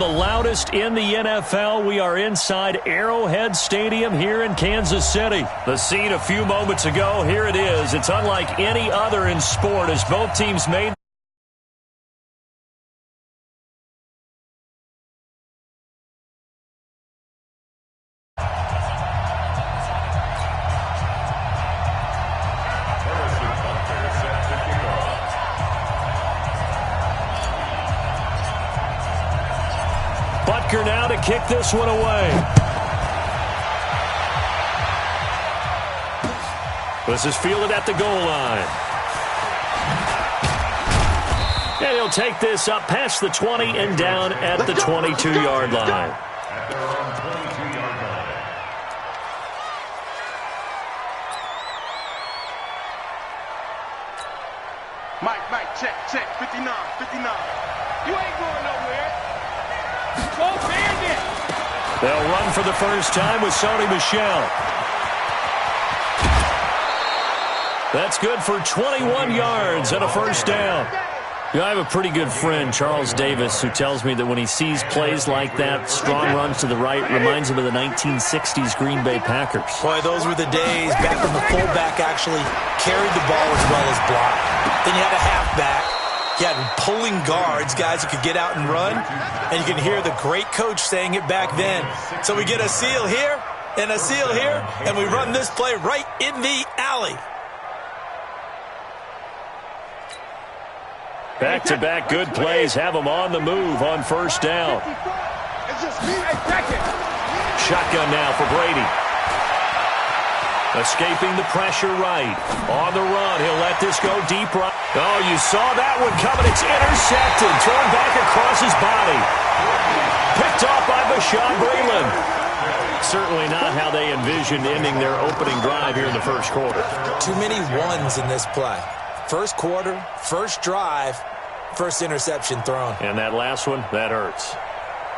The loudest in the NFL. We are inside Arrowhead Stadium here in Kansas City. The scene a few moments ago, here it is. It's unlike any other in sport as both teams made now to kick this one away. This is fielded at the goal line. And he'll take this up past the 20 and down at the 22-yard line. Mike, check, 59. You ain't going nowhere. They'll run for the first time with Sony Michel. That's good for 21 yards and a first down. I have a pretty good friend, Charles Davis, who tells me that when he sees plays like that, strong runs to the right, reminds him of the 1960s Green Bay Packers. Boy, those were the days back when the fullback actually carried the ball as well as blocked. Then you had a halfback. You had pulling guards, guys who could get out and run, and you can hear the great coach saying it back then. So we get a seal here and a seal here, and we run this play right in the alley. Back-to-back good plays have them on the move on first down. Shotgun now for Brady. Escaping the pressure right. On the run, he'll let this go deep right. Oh, you saw that one coming. It's intercepted. Thrown back across his body. Picked off by Bashaud Breeland. Certainly not how they envisioned ending their opening drive here in the first quarter. Too many ones in this play. First quarter, first drive, first interception thrown. And that last one, that hurts.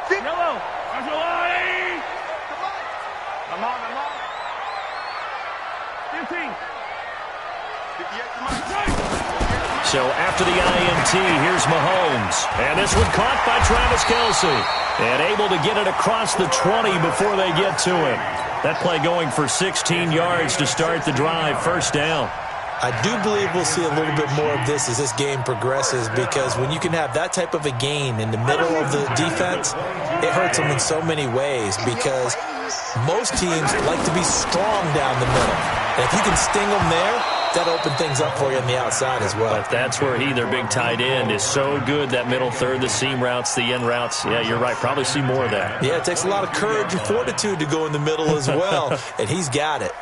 Yellow. Come on. 15. So after the INT, here's Mahomes. And this one caught by Travis Kelce. And able to get it across the 20 before they get to him. That play going for 16 yards to start the drive. First down. I do believe we'll see a little bit more of this as this game progresses, because when you can have that type of a gain in the middle of the defense, it hurts them in so many ways, because most teams like to be strong down the middle. And if you can sting them there, that opens things up for you on the outside as well. But that's where their big tight end, is so good, that middle third, the seam routes, the end routes. Yeah, you're right. Probably see more of that. Yeah, it takes a lot of courage and fortitude to go in the middle as well, and he's got it.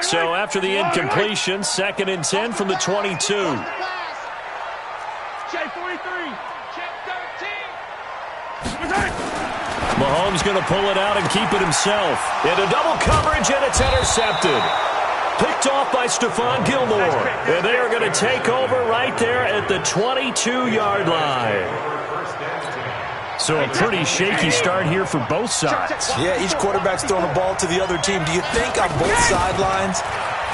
So after the incompletion, 2nd and 10 from the 22. J43. J13. Mahomes going to pull it out and keep it himself. Into double coverage, and it's intercepted. Picked off by Stephon Gilmore. And they are going to take over right there at the 22-yard line. So a pretty shaky start here for both sides. Yeah, each quarterback's throwing a ball to the other team. Do you think on both sidelines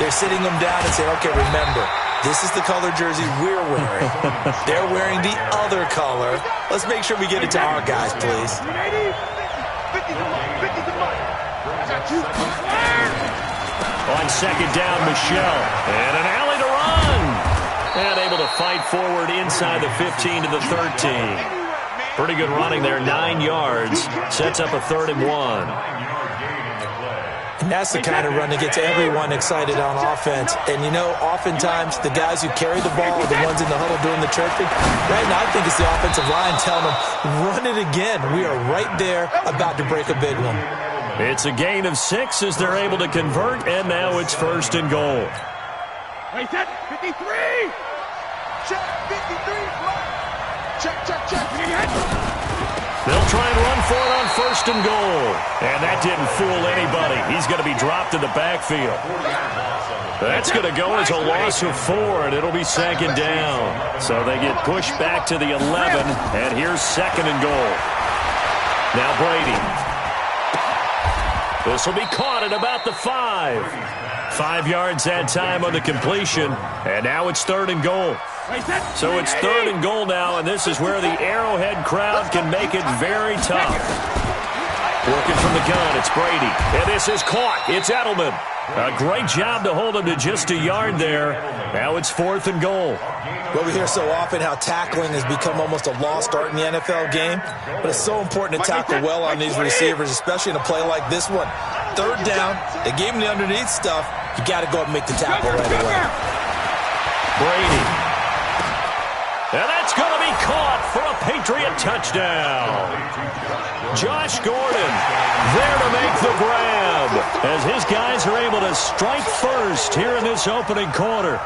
they're sitting them down and saying, okay, remember, this is the color jersey we're wearing. They're wearing the other color. Let's make sure we get it to our guys, please. On second down, Michel. And an alley to run. And able to fight forward inside the 15 to the 13. Pretty good running there, 9 yards. Sets up a 3rd and 1. And that's the kind of run that gets everyone excited on offense. And, you know, oftentimes the guys who carry the ball are the ones in the huddle doing the chirping. Right now, I think it's the offensive line telling them, run it again. We are right there about to break a big one. It's a gain of 6 as they're able to convert, and now it's 1st and goal. Wait, that 53. Check, 53. Check. They'll try and run for it on 1st and goal. And that didn't fool anybody. He's going to be dropped in the backfield. That's going to go as a loss of 4, and it'll be 2nd down. So they get pushed back to the 11, and here's 2nd and goal. Now Brady. This will be caught at about the 5. 5 yards that time on the completion, and now it's 3rd and goal. So it's 3rd and goal now, and this is where the Arrowhead crowd can make it very tough. Working from the gun, it's Brady. And this is caught. It's Edelman. A great job to hold him to just a yard there. Now it's 4th and goal. Well, we hear so often how tackling has become almost a lost art in the NFL game, but it's so important to tackle well on these receivers, especially in a play like this one. 3rd down, they gave him the underneath stuff. You got to go up and make the tackle right away. Brady. And that's going to be caught for a Patriot touchdown. Josh Gordon there to make the grab as his guys are able to strike first here in this opening quarter.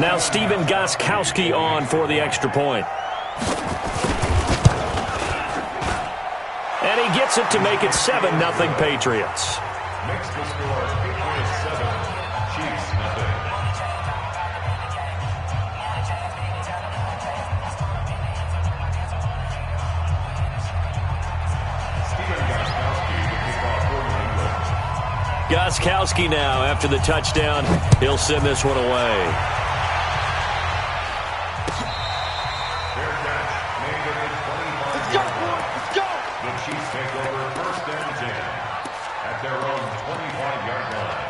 Now Stephen Gostkowski on for the extra point. And he gets it to make it 7-0 Patriots. Next to score, Patriots 7, Chiefs nothing. Stephen Gostkowski to kick off for New England. Gostkowski now after the touchdown. He'll send this one away. Chiefs take over 1st and 10 at their own 25-yard line.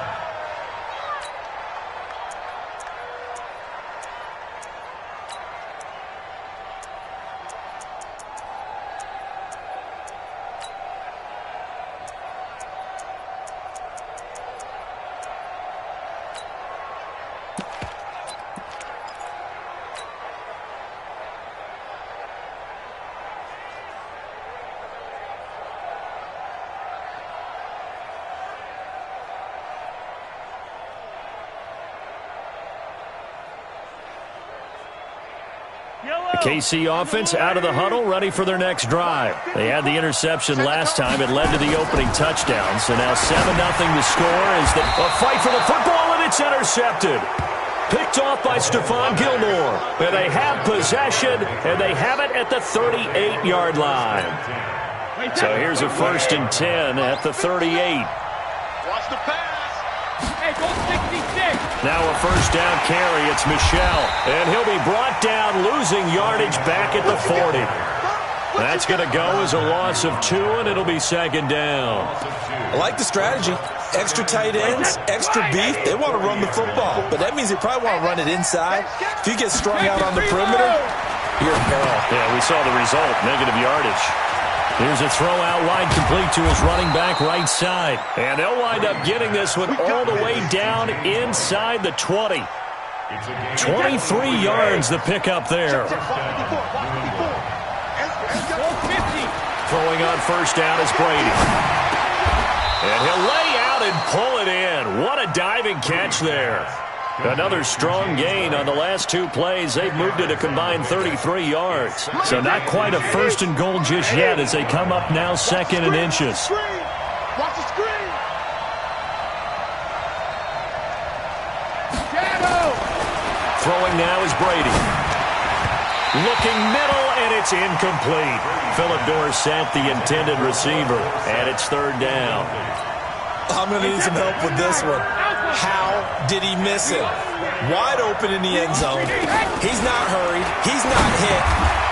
The KC offense out of the huddle, ready for their next drive. They had the interception last time. It led to the opening touchdown. So now 7-0 to score is the fight for the football, and it's intercepted. Picked off by Stephon Gilmore. And they have possession, and they have it at the 38-yard line. So here's a 1st and 10 at the 38. Watch the pass. Hey, go 66. Now a 1st down carry. It's Michel. And he'll be brought down, losing yardage back at the 40. That's going to go as a loss of 2, and it'll be 2nd down. I like the strategy. Extra tight ends, extra beef. They want to run the football, but that means they probably want to run it inside. If you get strung out on the perimeter, you're in peril. Yeah, we saw the result, negative yardage. Here's a throw out wide, complete to his running back right side. And they'll wind up getting this one all the way down inside the 20. 23 yards the pickup there. Throwing on 1st down is Brady. And he'll lay out and pull it in. What a diving catch there. Another strong gain on the last 2 plays. They've moved it a combined 33 yards. So not quite a 1st and goal just yet as they come up now 2nd and inches. Watch the screen. Throwing now is Brady. Looking middle, and it's incomplete. Philip Dorsett, the intended receiver, and it's 3rd down. I'm going to need some help with this one. How did he miss it? Wide open in the end zone. He's not hurried. He's not hit.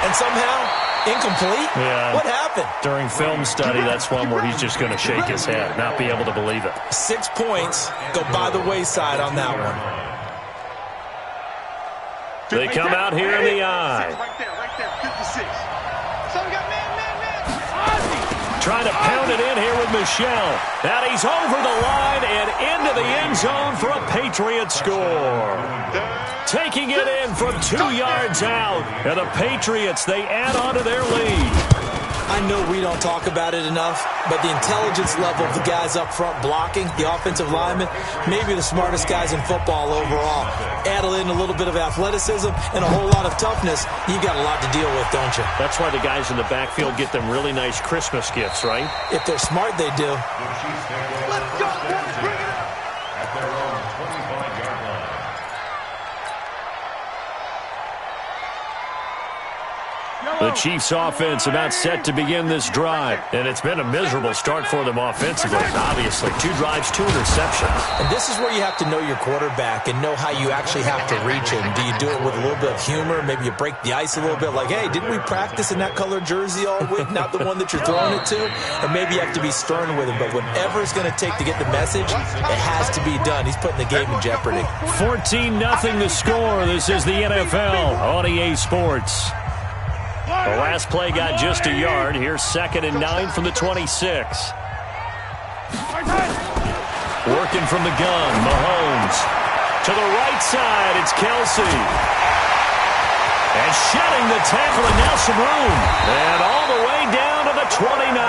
And somehow, incomplete? Yeah. What happened? During film study, that's one where he's just going to shake his head, not be able to believe it. 6 points go by the wayside on that one. They come out here in the eye. Right there, 56. So we got man. Trying to pound it in here with Michel. And he's over the line and into the end zone for a Patriot score. Taking it in from 2 yards out. And the Patriots, they add on to their lead. I know we don't talk about it enough, but the intelligence level of the guys up front blocking, the offensive linemen, maybe the smartest guys in football overall. Add in a little bit of athleticism and a whole lot of toughness, you got a lot to deal with, don't you? That's why the guys in the backfield get them really nice Christmas gifts, right? If they're smart, they do. Let's go, boys. Bring it up. At their own 25-yard line. The Chiefs offense about set to begin this drive. And it's been a miserable start for them offensively, obviously. 2 drives, 2 interceptions. And this is where you have to know your quarterback and know how you actually have to reach him. Do you do it with a little bit of humor? Maybe you break the ice a little bit like, hey, didn't we practice in that colored jersey all week, not the one that you're throwing it to? Or maybe you have to be stern with him. But whatever it's going to take to get the message, it has to be done. He's putting the game in jeopardy. 14-0 the score. This is the NFL on EA Sports. The last play got just a yard. Here's 2nd and 9 from the 26. Working from the gun, Mahomes. To the right side, it's Kelsey. And shedding the tackle, and now some room. And all the way down to the 29.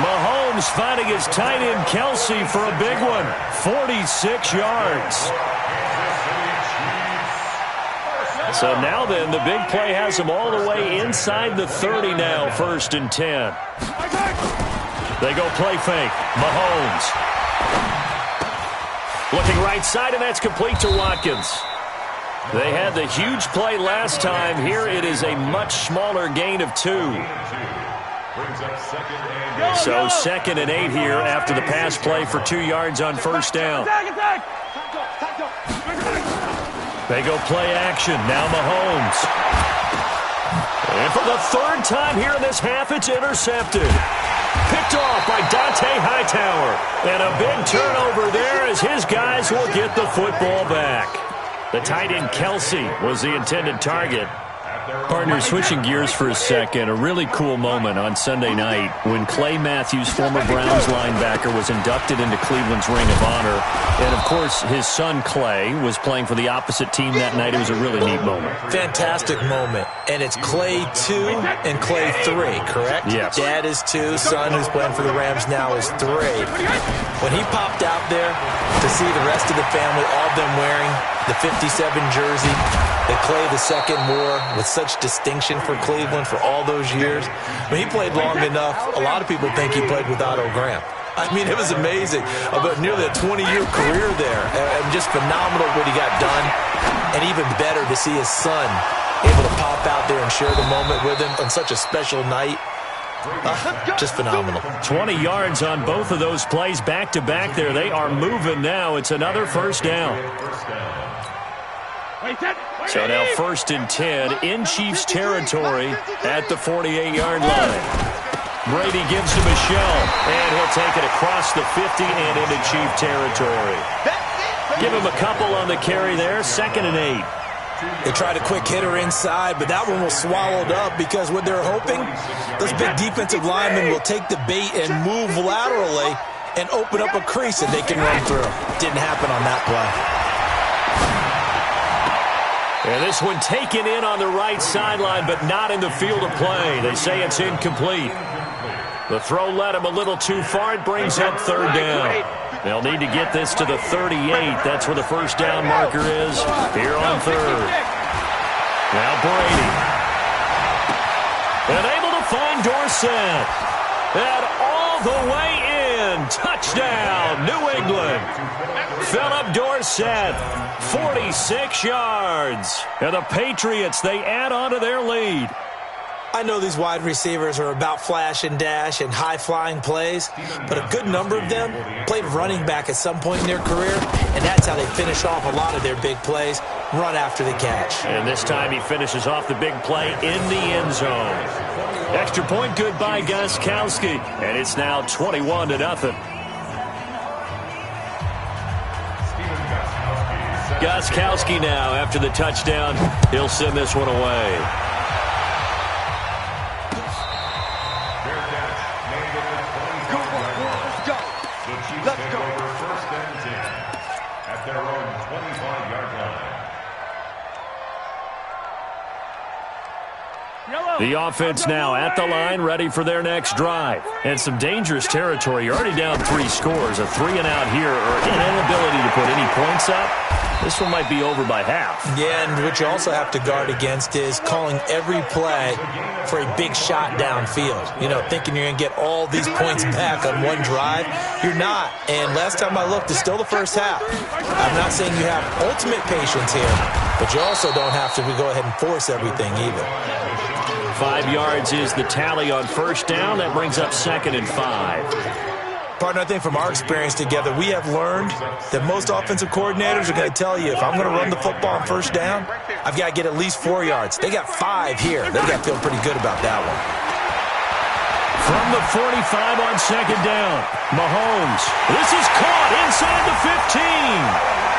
Mahomes finding his tight end Kelsey for a big one. 46 yards. So now then, the big play has him all the way inside the 30 now, 1st and 10. They go play fake. Mahomes. Looking right side, and that's complete to Watkins. They had the huge play last time. Here it is a much smaller gain of 2. So 2nd and 8 here after the pass play for 2 yards on 1st down. They go play action. Now Mahomes. And for the 3rd time here in this half, it's intercepted. Picked off by Dante Hightower. And a big turnover there as his guys will get the football back. The tight end Kelsey was the intended target. Partner, switching gears for a second, a really cool moment on Sunday night when Clay Matthews, former Browns linebacker, was inducted into Cleveland's Ring of Honor. And, of course, his son Clay was playing for the opposite team that night. It was a really neat moment. Fantastic moment. And it's Clay 2 and Clay 3, correct? Yes. Dad is 2, son who's playing for the Rams now is 3. When he popped out there to see the rest of the family, all of them wearing the 57 jersey that Clay II wore with such distinction for Cleveland for all those years. When he played long enough, a lot of people think he played with Otto Graham. I mean, it was amazing. About nearly a 20-year career there. And just phenomenal what he got done. And even better to see his son able to pop out there and share the moment with him on such a special night. Just phenomenal. 20 yards on both of those plays back-to-back there. They are moving now. It's another 1st down. So now 1st and 10 in Chiefs territory at the 48-yard line. Brady gives to Michel, and he'll take it across the 50 and into Chief territory. Give him a couple on the carry there, 2nd and 8. They tried a quick hitter inside, but that one was swallowed up because what they're hoping, those big defensive linemen will take the bait and move laterally and open up a crease that they can run through. Didn't happen on that play. And this one taken in on the right sideline, but not in the field of play. They say it's incomplete. The throw led him a little too far. It brings up 3rd down. They'll need to get this to the 38. That's where the 1st down marker is here on 3rd. Now Brady. And able to find Dorsett. And all the way in. Touchdown, New England. Philip Dorsett, 46 yards. And the Patriots, they add on to their lead. I know these wide receivers are about flash and dash and high-flying plays, but a good number of them played running back at some point in their career, and that's how they finish off a lot of their big plays, run after the catch. And this time he finishes off the big play in the end zone. Extra point good by Gostkowski, and it's now 21-0. Gostkowski now, after the touchdown, he'll send this one away. The offense now at the line, ready for their next drive. And some dangerous territory. You're already down 3 scores. A 3-and-out here, or an inability to put any points up. This one might be over by half. Yeah, and what you also have to guard against is calling every play for a big shot downfield. You know, thinking you're going to get all these points back on one drive. You're not. And last time I looked, it's still the first half. I'm not saying you have ultimate patience here, but you also don't have to go ahead and force everything either. 5 yards is the tally on first down. That brings up 2nd and 5. Partner, I think from our experience together, we have learned that most offensive coordinators are going to tell you, if I'm going to run the football on first down, I've got to get at least 4 yards. They got 5 here. They got to feel pretty good about that one. From the 45 on 2nd down, Mahomes. This is caught inside the 15.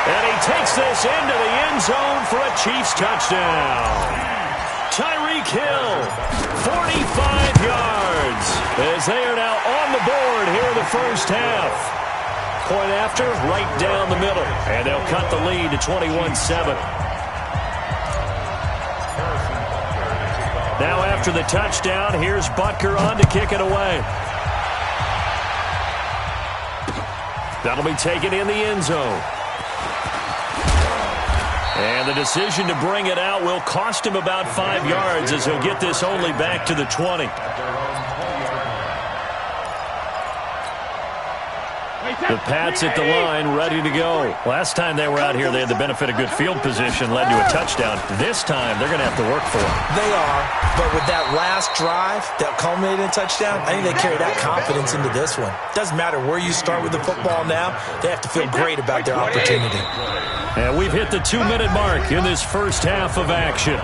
And he takes this into the end zone for a Chiefs touchdown. Tyreek Hill, 45 yards, as they are now on the board here in the first half. Point after, right down the middle, and they'll cut the lead to 21-7. Now after the touchdown, here's Butker on to kick it away. That'll be taken in the end zone. And the decision to bring it out will cost him about 5 yards, as he'll get this only back to the 20. The Pats at the line, ready to go. Last time they were out here, they had the benefit of good field position, led to a touchdown. This time, they're going to have to work for it. They are, but with that last drive that culminated in a touchdown, I think they carry that confidence into this one. Doesn't matter where you start with the football now, they have to feel great about their opportunity. And we've hit the 2-minute mark in this first half of action.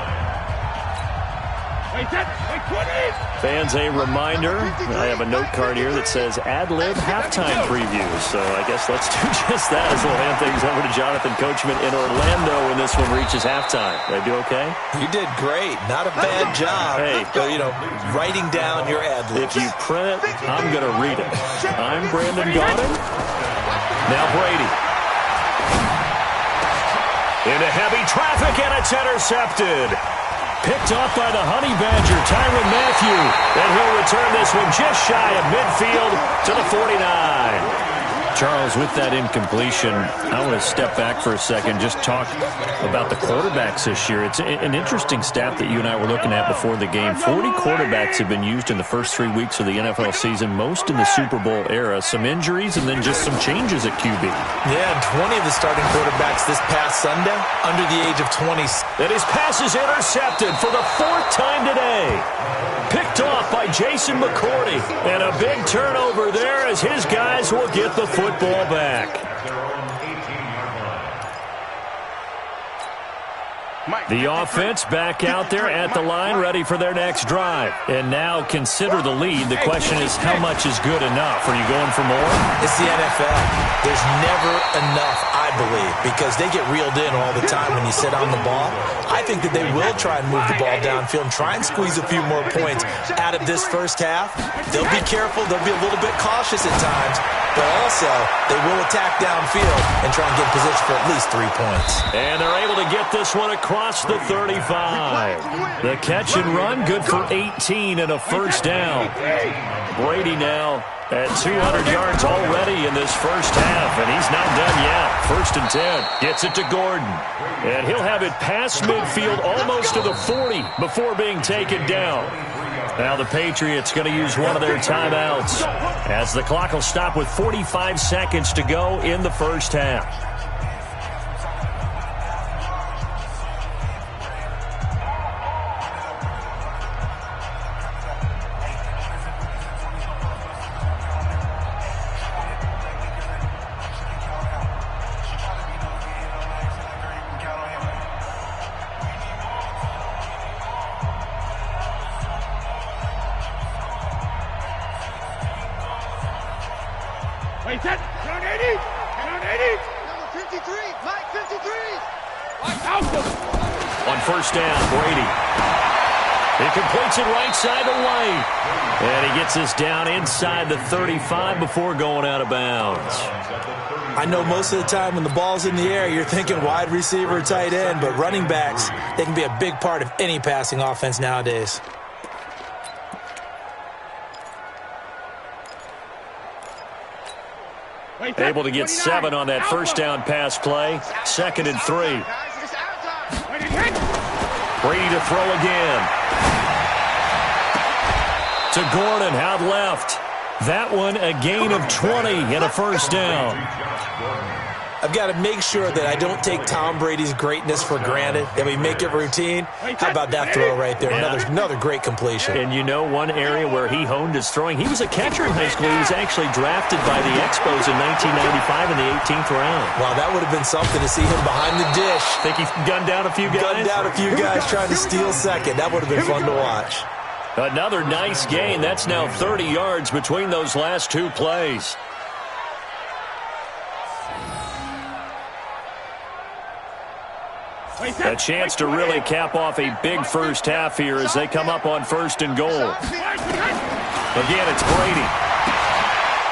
Fans, a reminder, I have a note card here that says ad-lib halftime previews. So I guess let's do just that as we'll hand things over to Jonathan Coachman in Orlando when this one reaches halftime. Did I do okay? You did great. Not a bad job. Hey, but, writing down your ad-libs. If you print it, I'm going to read it. I'm Brandon Gaudin. Now Brady. Into heavy traffic, and it's intercepted. Picked off by the Honey Badger, Tyrann Mathieu. And he'll return this one just shy of midfield to the 49. Charles, with that incompletion, I want to step back for a second, just talk about the quarterbacks this year. It's an interesting stat that you and I were looking at before the game. 40 quarterbacks have been used in the first 3 weeks of the NFL season, most in the Super Bowl era. Some injuries and then just some changes at QB. Yeah, and 20 of the starting quarterbacks this past Sunday under the age of 20. And his pass is intercepted for the 4th time today. Picked off by Jason McCourty. And a big turnover there as his guys will get the football back. The offense back out there at the line, ready for their next drive. And now consider the lead. The question is, how much is good enough? Are you going for more? It's the NFL. There's never enough, I believe, because they get reeled in all the time when you sit on the ball. I think that they will try and move the ball downfield and try and squeeze a few more points out of this first half. They'll be careful. They'll be a little bit cautious at times, but also they will attack downfield and try and get in position for at least 3 points. And they're able to get this one across the 35. The catch and run, good for 18 and a first down. Brady now at 200 yards already in this first half, and he's not done yet. 1st and 10. Gets it to Gordon. And he'll have it past midfield almost to the 40 before being taken down. Now the Patriots going to use one of their timeouts as the clock will stop with 45 seconds to go in the first half. On first down, Brady. He completes it right side of White. And he gets this down inside the 35 before going out of bounds. I know most of the time when the ball's in the air, you're thinking wide receiver, tight end, but running backs, they can be a big part of any passing offense nowadays. Able to get 7 on that first down pass play. 2nd and 3. Brady to throw again. To Gordon, out left. That one a gain of 20 and a first down. I've got to make sure that I don't take Tom Brady's greatness for granted, and we make it routine. How about that throw right there? Yeah. Another great completion. And you know one area where he honed his throwing? He was a catcher in high school. He was actually drafted by the Expos in 1995 in the 18th round. Wow, that would have been something to see him behind the dish. Think he gunned down a few guys? Gunned down a few guys trying to steal second. That would have been fun to watch. Another nice gain. That's now 30 yards between those last two plays. A chance to really cap off a big first half here as they come up on first and goal. Again, it's Brady.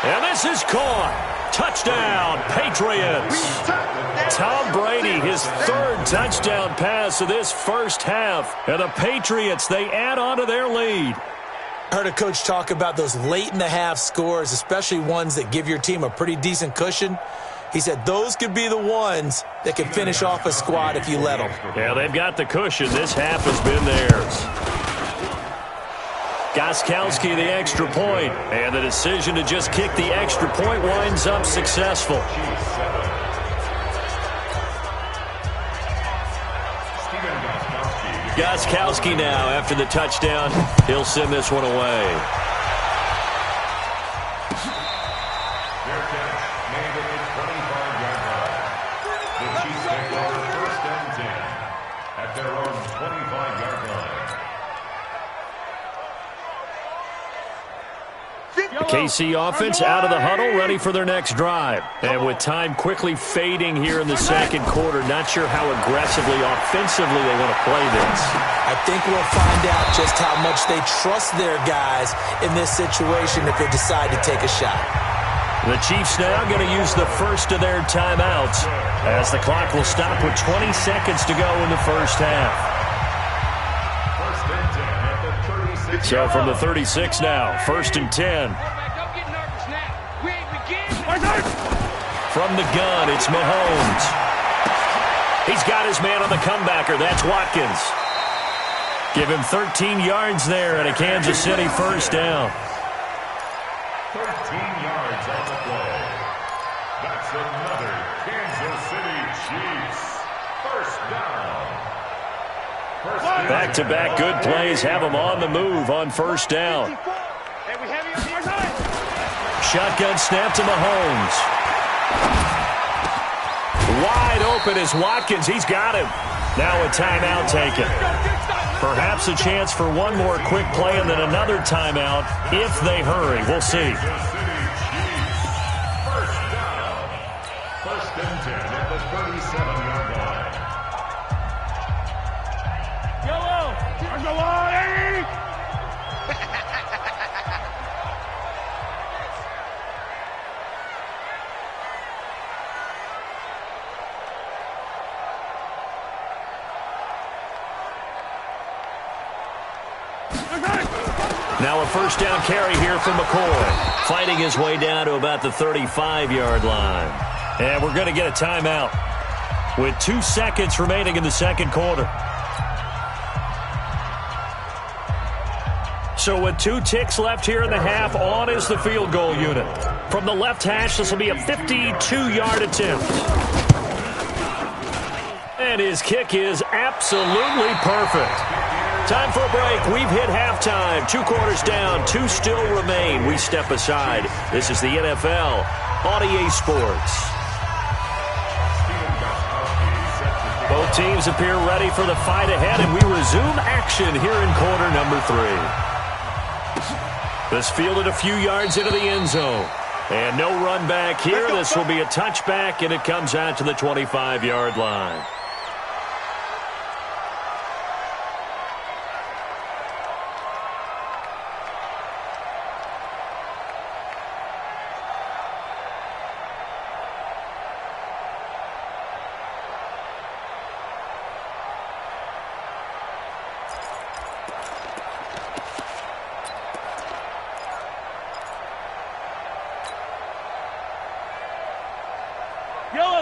And this is caught. Touchdown, Patriots. Tom Brady, his third touchdown pass of this first half. And the Patriots, they add on to their lead. I heard a coach talk about those late-in-the-half scores, especially ones that give your team a pretty decent cushion. He said those could be the ones that can finish off a squad if you let them. Yeah, they've got the cushion. This half has been theirs. Gostkowski the extra point, and the decision to just kick the extra point winds up successful. Gostkowski now after the touchdown. He'll send this one away. The KC offense out of the huddle, ready for their next drive. And with time quickly fading here in the second quarter, not sure how aggressively, offensively they want to play this. I think we'll find out just how much they trust their guys in this situation if they decide to take a shot. The Chiefs now going to use the first of their timeouts as the clock will stop with 20 seconds to go in the first half. So from the 36 now, 1st and 10. From the gun, it's Mahomes. He's got his man on the comebacker. That's Watkins. Give him 13 yards there and a Kansas City first down. 13 yards on the play. That's another Kansas City Chiefs first down. Back-to-back good plays have them on the move on first down. Shotgun snap to Mahomes. Wide open is Watkins. He's got him. Now a timeout taken. Perhaps a chance for one more quick play and then another timeout if they hurry. We'll see. First and 10 at the 37-yard line. Now a first down carry here for McCoy. Fighting his way down to about the 35-yard line. And we're going to get a timeout with 2 seconds remaining in the second quarter. So with 2 ticks left here in the half, on is the field goal unit. From the left hash, this will be a 52-yard attempt. And his kick is absolutely perfect. Time for a break. We've hit halftime. 2 quarters down. 2 still remain. We step aside. This is the NFL on EA Sports. Both teams appear ready for the fight ahead, and we resume action here in quarter number 3. This fielded a few yards into the end zone. And no run back here. This will be a touchback, and it comes out to the 25-yard line.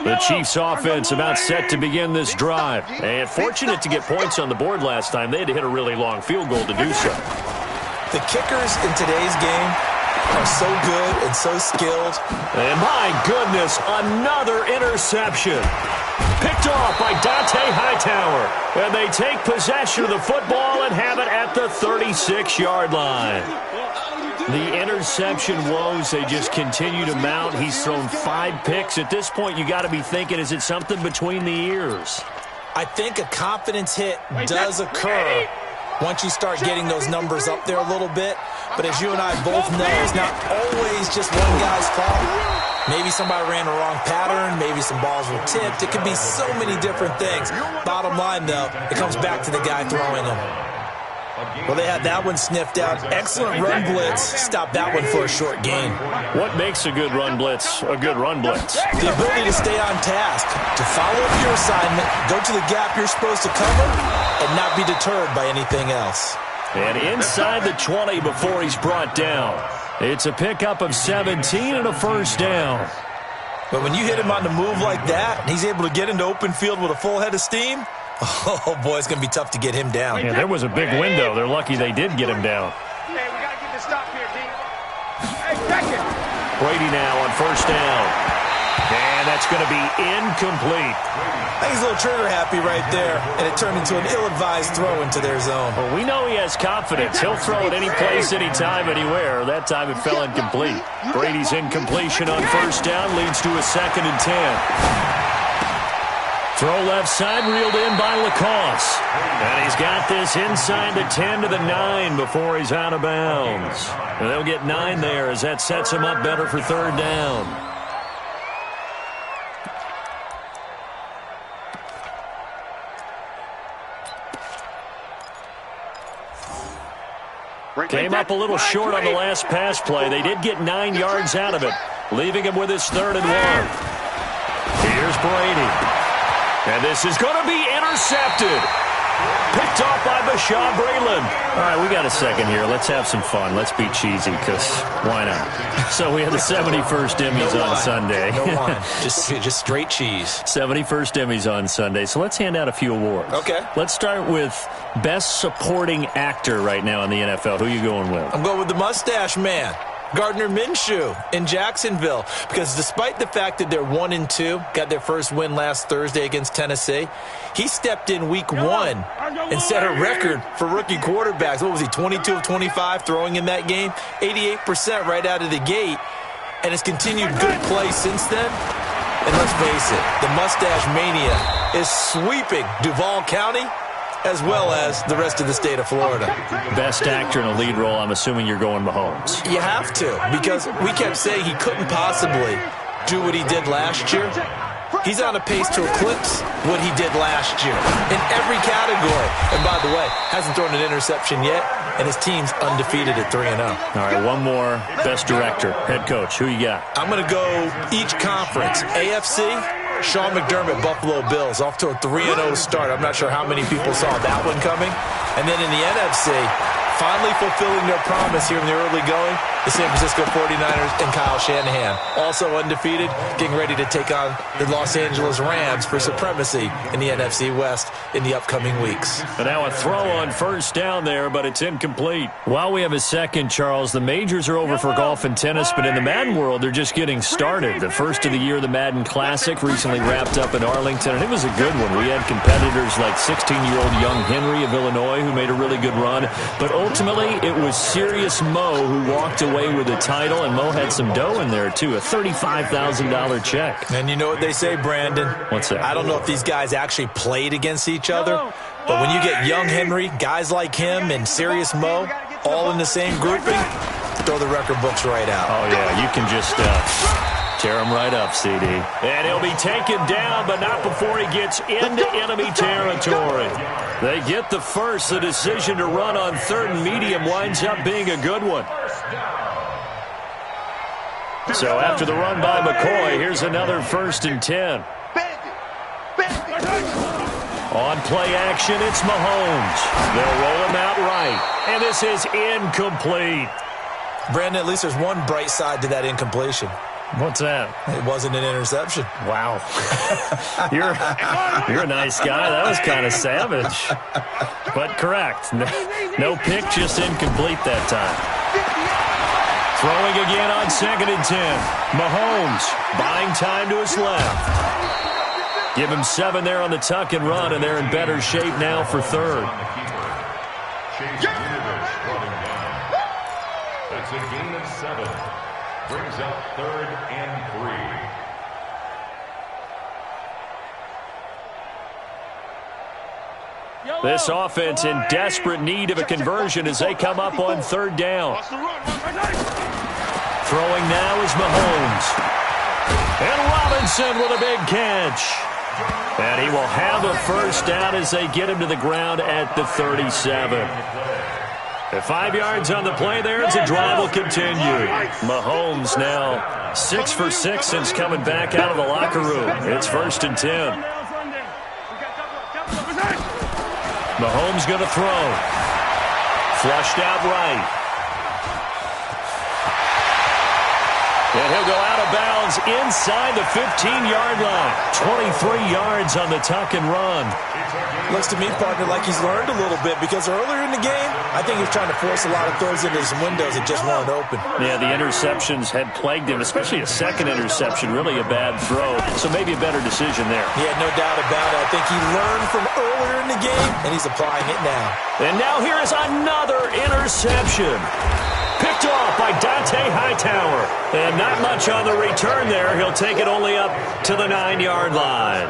The Chiefs offense about set to begin this drive. And fortunate to get points on the board last time. They had to hit a really long field goal to do so. The kickers in today's game are so good and so skilled. And my goodness, another interception. Picked off by Dante Hightower. And they take possession of the football and have it at the 36-yard line. The interception woes, they just continue to mount. He's thrown 5 picks. At this point, you got to be thinking, is it something between the ears? I think a confidence hit does occur once you start getting those numbers up there a little bit. But as you and I both know, it's not always just one guy's fault. Maybe somebody ran the wrong pattern. Maybe some balls were tipped. It could be so many different things. Bottom line, though, it comes back to the guy throwing them. Well, they had that one sniffed out. Excellent run blitz. Stopped that one for a short gain. What makes a good run blitz a good run blitz? The ability to stay on task, to follow up your assignment, go to the gap you're supposed to cover, and not be deterred by anything else. And inside the 20 before he's brought down. It's a pickup of 17 and a first down. But when you hit him on the move like that, and he's able to get into open field with a full head of steam, oh, boy, it's going to be tough to get him down. Yeah, there was a big window. They're lucky they did get him down. Hey, we got to get this stop here, D. Hey, Beckett. Brady now on first down. And that's going to be incomplete. I think he's a little trigger happy right there, and it turned into an ill-advised throw into their zone. Well, we know he has confidence. He'll throw it any place, anytime, anywhere. That time it fell incomplete. Brady's incompletion on first down leads to a 2nd and 10. Throw left side, reeled in by Lacoste. And he's got this inside the 10 to the 9 before he's out of bounds. And they'll get 9 there as that sets him up better for 3rd down. Came up a little short on the last pass play. They did get 9 yards out of it, leaving him with his 3rd and 1. Here's Brady. And this is going to be intercepted. Picked off by Bashaw Breeland. All right, we got a second here. Let's have some fun. Let's be cheesy, because why not? So we had the 71st Emmys on Sunday. No wine. Just straight cheese. 71st Emmys on Sunday. So let's hand out a few awards. Okay. Let's start with Best Supporting Actor right now in the NFL. Who are you going with? I'm going with the Mustache Man, Gardner Minshew in Jacksonville, because despite the fact that they're 1-2, got their first win last Thursday against Tennessee, he stepped in week 1 and set a record for rookie quarterbacks. What was he, 22 of 25 throwing in that game? 88% right out of the gate, and has continued good play since then. And let's face it, the Mustache Mania is sweeping Duval County as well as the rest of the state of Florida. Best actor in a lead role, I'm assuming you're going Mahomes. You have to, because we kept saying he couldn't possibly do what he did last year. He's on a pace to eclipse what he did last year in every category. And by the way, hasn't thrown an interception yet, and his team's undefeated at 3-0. All right, one more. Best director, head coach. Who you got? I'm going to go each conference. AFC, Sean McDermott, Buffalo Bills, off to a 3-0 start. I'm not sure how many people saw that one coming. And then in the NFC, finally fulfilling their promise here in the early going, the San Francisco 49ers and Kyle Shanahan. Also undefeated, getting ready to take on the Los Angeles Rams for supremacy in the NFC West in the upcoming weeks. And now a throw on first down there, but it's incomplete. While we have a second, Charles, the majors are over for golf and tennis, but in the Madden world, they're just getting started. The first of the year, the Madden Classic, recently wrapped up in Arlington, and it was a good one. We had competitors like 16-year-old young Henry of Illinois, who made a really good run, but ultimately it was Serious Mo who walked away with the title, and Mo had some dough in there too, a $35,000 check. And you know what they say, Brandon? What's that? I don't know if these guys actually played against each other, but when you get young Henry, guys like him, and Serious Mo all in the same grouping, throw the record books right out. Oh yeah, you can just tear him right up, CD. And he'll be taken down, but not before he gets into enemy territory. They get the first. The decision to run on 3rd and medium winds up being a good one. So after the run by McCoy, here's another 1st and 10. On play action, it's Mahomes. They'll roll him out right. And this is incomplete. Brandon, at least there's one bright side to that incompletion. What's that? It wasn't an interception. Wow. You're a nice guy. That was kind of savage. But correct. No pick, just incomplete that time. Throwing again on 2nd and 10. Mahomes buying time to his left. Give him 7 there on the tuck and run, and they're in better shape now for 3rd. That's a gain of 7. Brings up 3rd and 3. This offense in desperate need of a conversion as they come up on 3rd down. Throwing now is Mahomes. And Robinson with a big catch. And he will have a 1st down as they get him to the ground at the 37. At 5 yards on the play there as the drive will continue. Mahomes now 6 for 6 since coming back out of the locker room. It's 1st and 10. Mahomes going to throw. Flushed out right. And he'll go out of bounds inside the 15-yard line. 23 yards on the tuck and run. Looks to me, partner, like he's learned a little bit because earlier in the game, I think he was trying to force a lot of throws into some windows that just weren't open. Yeah, the interceptions had plagued him, especially a 2nd interception, really a bad throw. So maybe a better decision there. Yeah, no doubt about it. I think he learned from earlier in the game, and he's applying it now. And now here is another interception. Picked off by Dante Hightower. And not much on the return there. He'll take it only up to the 9-yard line.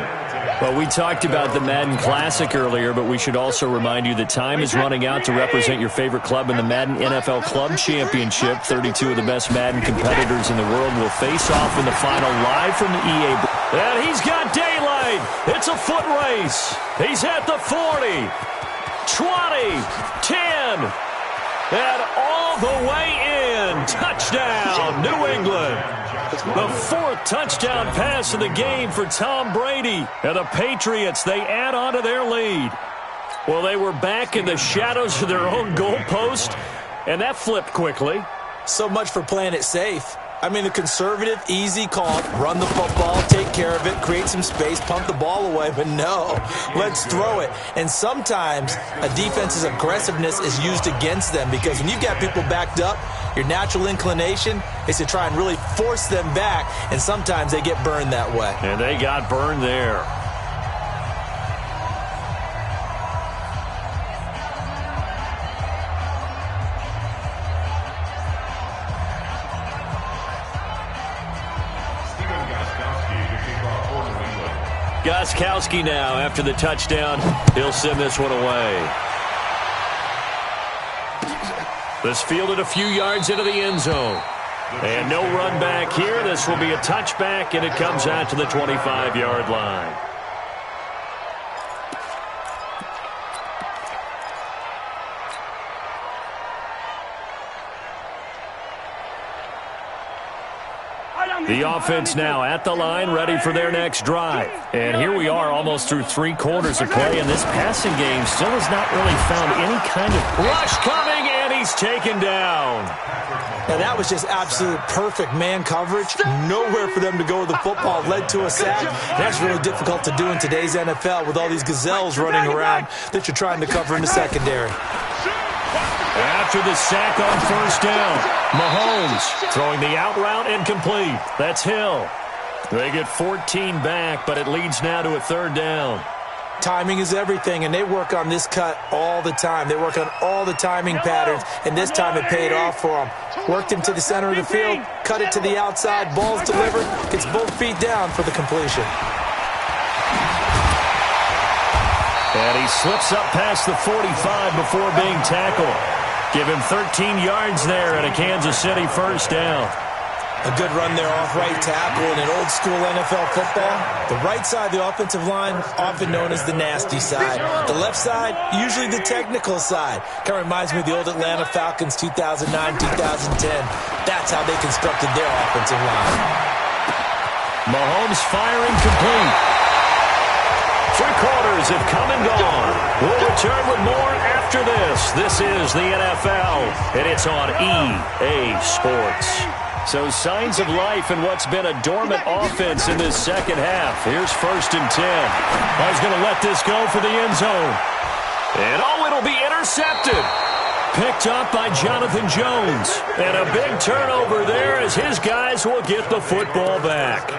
Well, we talked about the Madden Classic earlier, but we should also remind you that time is running out to represent your favorite club in the Madden NFL Club Championship. 32 of the best Madden competitors in the world will face off in the final live from the EA. And he's got daylight. It's a foot race. He's at the 40, 20, 10. And all the way in. Touchdown, New England. The 4th touchdown pass of the game for Tom Brady. And the Patriots, they add on to their lead. Well, they were back in the shadows of their own goalpost, and that flipped quickly. So much for playing it safe. I mean, the conservative, easy call, run the football, take care of it, create some space, pump the ball away. But no, let's throw it. And sometimes a defense's aggressiveness is used against them because when you've got people backed up, your natural inclination is to try and really force them back, and sometimes they get burned that way. And they got burned there. Gostkowski now after the touchdown. He'll send this one away. This fielded a few yards into the end zone. And no run back here. This will be a touchback, and it comes out to the 25-yard line. The offense now at the line, ready for their next drive. And here we are almost through 3 quarters of play, and this passing game still has not really found any kind of rush coming, and he's taken down. Now, that was just absolute perfect man coverage. Nowhere for them to go with the football. Led to a sack. That's really difficult to do in today's NFL with all these gazelles running around that you're trying to cover in the secondary. After the sack on 1st down, Mahomes throwing the out route incomplete. That's Hill. They get 14 back, but it leads now to a 3rd down. Timing is everything, and they work on this cut all the time. They work on all the timing patterns, and this time it paid off for them. Worked him to the center of the field, cut it to the outside, ball's delivered, gets both feet down for the completion. And he slips up past the 45 before being tackled. Give him 13 yards there and a Kansas City 1st down. A good run there off right tackle in an old-school NFL football. The right side of the offensive line, often known as the nasty side. The left side, usually the technical side. Kind of reminds me of the old Atlanta Falcons 2009-2010. That's how they constructed their offensive line. Mahomes firing complete. 3 quarters have come and gone. We'll return with more after this. This is the NFL, and it's on EA Sports. So signs of life in what's been a dormant offense in this second half. Here's 1st and 10. He's going to let this go for the end zone. And it'll be intercepted. Picked up by Jonathan Jones. And a big turnover there as his guys will get the football back.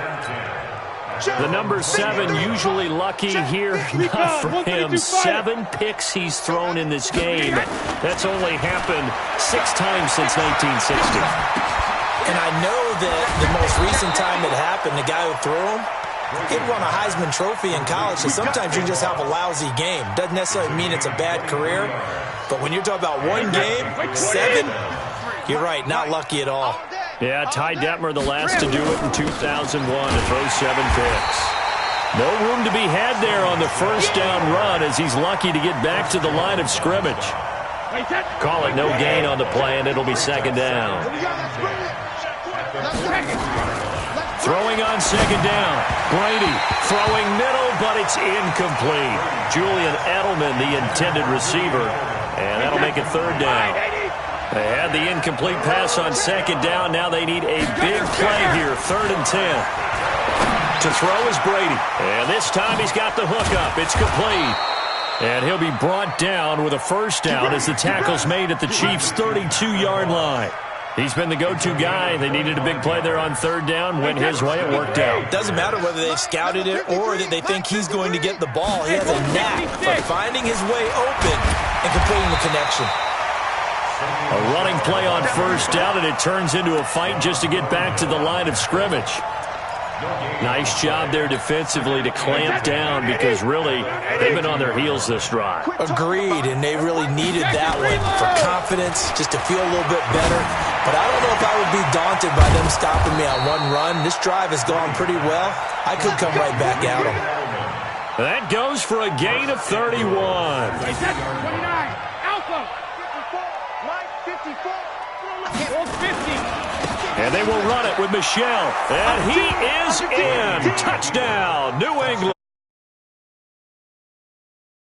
The number 7 usually lucky here. Not for him. 7 picks he's thrown in this game. That's only happened 6 times since 1960. And I know that the most recent time it happened, the guy who threw him, he'd won a Heisman Trophy in college, so sometimes you just have a lousy game. Doesn't necessarily mean it's a bad career, but when you're talking about one game, 7, you're right, not lucky at all. Yeah, Ty Detmer the last to do it in 2001 to throw 7 picks. No room to be had there on the first down run as he's lucky to get back to the line of scrimmage. Call it no gain on the play, and it'll be second down. Throwing on second down. Brady throwing middle, but it's incomplete. Julian Edelman, the intended receiver, and that'll make it third down. They had the incomplete pass on second down. Now they need a big play here, 3rd and 10. To throw is Brady, and this time he's got the hook up. It's complete. And he'll be brought down with a first down as the tackle's made at the Chiefs' 32-yard line. He's been the go-to guy. They needed a big play there on 3rd down. Went his way. It worked out. Doesn't matter whether they've scouted it or that they think he's going to get the ball. He has a knack for finding his way open and completing the connection. A running play on first down, and it turns into a fight just to get back to the line of scrimmage. Nice job there defensively to clamp down because really they've been on their heels this drive. Agreed, and they really needed that one for confidence, just to feel a little bit better. But I don't know if I would be daunted by them stopping me on one run. This drive has gone pretty well. I could come right back at them. That goes for a gain of 31. 29, Alpha, 54, 50. And they will run it with Michelle. And he is in. Touchdown, New England.